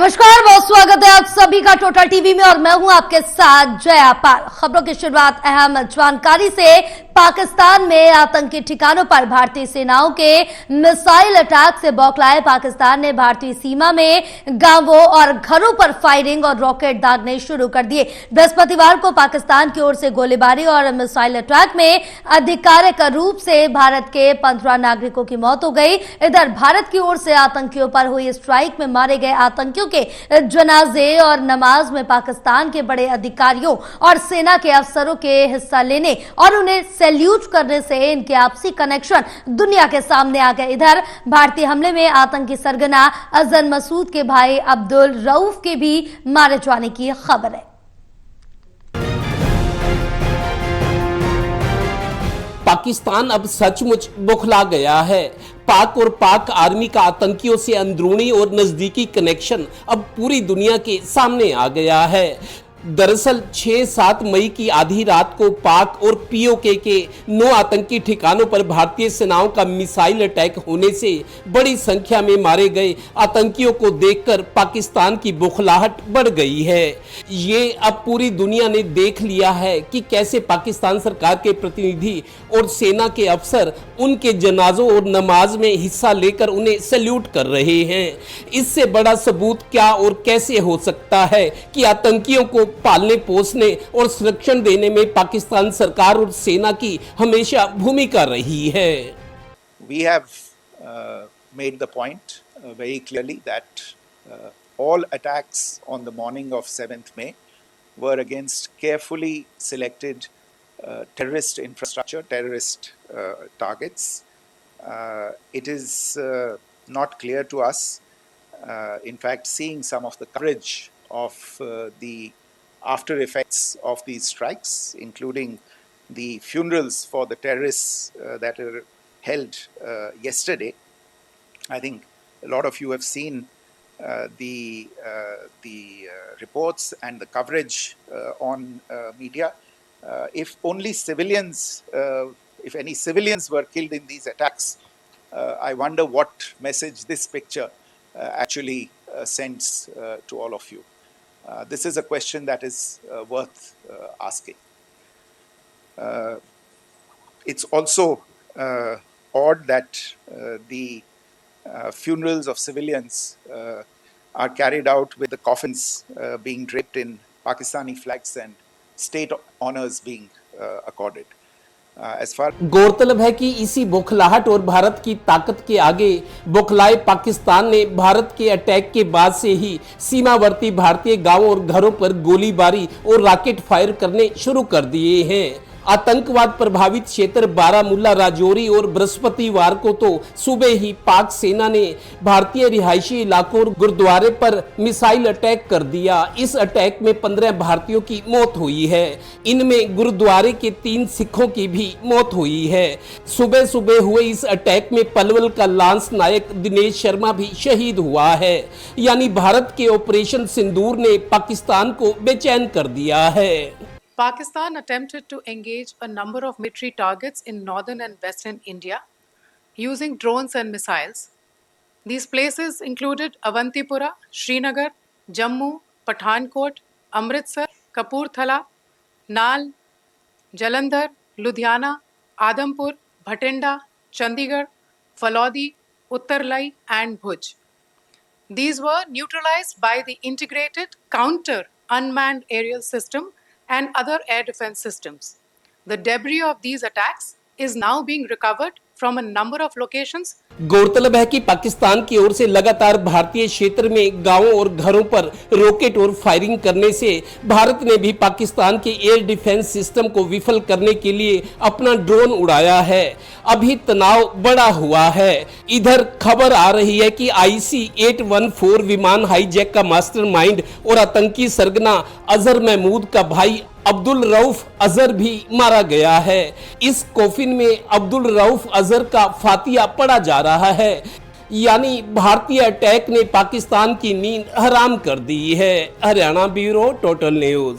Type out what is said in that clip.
नमस्कार, बहुत स्वागत है आप सभी का टोटल टीवी में और मैं हूं आपके साथ जया पाल। खबरों की शुरुआत अहम जानकारी से। पाकिस्तान में आतंकी ठिकानों पर भारतीय सेनाओं के मिसाइल अटैक से बौखलाए पाकिस्तान ने भारतीय सीमा में गांवों और घरों पर फायरिंग और रॉकेट दागने शुरू कर दिए। बृहस्पतिवार को पाकिस्तान की ओर से गोलीबारी और मिसाइल अटैक में आधिकारिक रूप से भारत के 15 नागरिकों की मौत हो गई। इधर भारत की ओर से आतंकियों पर हुई स्ट्राइक में मारे गए आतंकियों के जनाजे और नमाज में पाकिस्तान के बड़े अधिकारियों और सेना के अफसरों के हिस्सा लेने और उन्हें सैल्यूट करने से इनके आपसी कनेक्शन दुनिया के सामने आ गए। इधर भारतीय हमले में आतंकी सरगना अजहर मसूद के भाई अब्दुल रऊफ के भी मारे जाने की खबर है। पाकिस्तान अब सचमुच बौखला गया है। पाक और पाक आर्मी का आतंकियों से अंदरूनी और नजदीकी कनेक्शन अब पूरी दुनिया के सामने आ गया है। दरअसल 6-7 मई की आधी रात को पाक और पीओके के 9 आतंकी ठिकानों पर भारतीय सेनाओं का मिसाइल अटैक होने से बड़ी संख्या में मारे गए आतंकियों को देखकर पाकिस्तान की बौखलाहट बढ़ गई है। ये अब पूरी दुनिया ने देख लिया है कि कैसे पाकिस्तान सरकार के प्रतिनिधि और सेना के अफसर उनके जनाजों और नमाज में हिस्सा लेकर उन्हें सैल्यूट कर रहे हैं। इससे बड़ा सबूत क्या और कैसे हो सकता है कि आतंकियों को पालने पोसने और संरक्षण देने में पाकिस्तान सरकार और सेना की हमेशा भूमिका रही है। We have made the point very clearly that all attacks on the morning of 7th May were against carefully selected terrorist infrastructure, terrorist targets. It is not clear to us, in fact, seeing some of the coverage of the after effects of these strikes, including the funerals for the terrorists that were held yesterday. I think a lot of you have seen the reports and the coverage on media. If only civilians, if any civilians were killed in these attacks, I wonder what message this picture actually sends to all of you. This is a question that is worth asking. It's also odd that the funerals of civilians are carried out with the coffins being draped in Pakistani flags and state honors being accorded. गौरतलब है कि इसी बौखलाहट और भारत की ताकत के आगे बौखलाए पाकिस्तान ने भारत के अटैक के बाद से ही सीमावर्ती भारतीय गांवों और घरों पर गोलीबारी और रॉकेट फायर करने शुरू कर दिए हैं। आतंकवाद प्रभावित क्षेत्र बारामूला, राजौरी और बृहस्पतिवार को तो सुबह ही पाक सेना ने भारतीय रिहायशी इलाकों और गुरुद्वारे पर मिसाइल अटैक कर दिया। इस अटैक में 15 भारतीयों की मौत हुई है। इनमें गुरुद्वारे के 3 सिखों की भी मौत हुई है। सुबह सुबह हुए इस अटैक में पलवल का लांस नायक दिनेश शर्मा भी शहीद हुआ है। यानी भारत के ऑपरेशन सिंदूर ने पाकिस्तान को बेचैन कर दिया है। Pakistan attempted to engage a number of military targets in northern and western India using drones and missiles. These places included Avantipura, Srinagar, Jammu, Pathankot, Amritsar, Kapurthala, Nal, Jalandhar, Ludhiana, Adampur, Bhatinda, Chandigarh, Phalodi, Uttarlai and Bhuj. These were neutralized by the integrated counter unmanned aerial system and other air defense systems. The debris of these attacks is now being recovered from a number of locations. गौरतलब है कि पाकिस्तान की ओर से लगातार भारतीय क्षेत्र में गांवों और घरों पर रॉकेट और फायरिंग करने से भारत ने भी पाकिस्तान के एयर डिफेंस सिस्टम को विफल करने के लिए अपना ड्रोन उड़ाया है। अभी तनाव बढ़ा हुआ है। इधर खबर आ रही है कि IC-814 विमान हाईजैक का मास्टरमाइंड और आतंकी सरगना अजहर महमूद का भाई अब्दुल रऊफ अजहर भी मारा गया है। इस कॉफिन में अब्दुल रऊफ अजहर का फातिया पढ़ा जा रहा है। यानी भारतीय अटैक ने पाकिस्तान की नींद हराम कर दी है। Haryana bureau total news.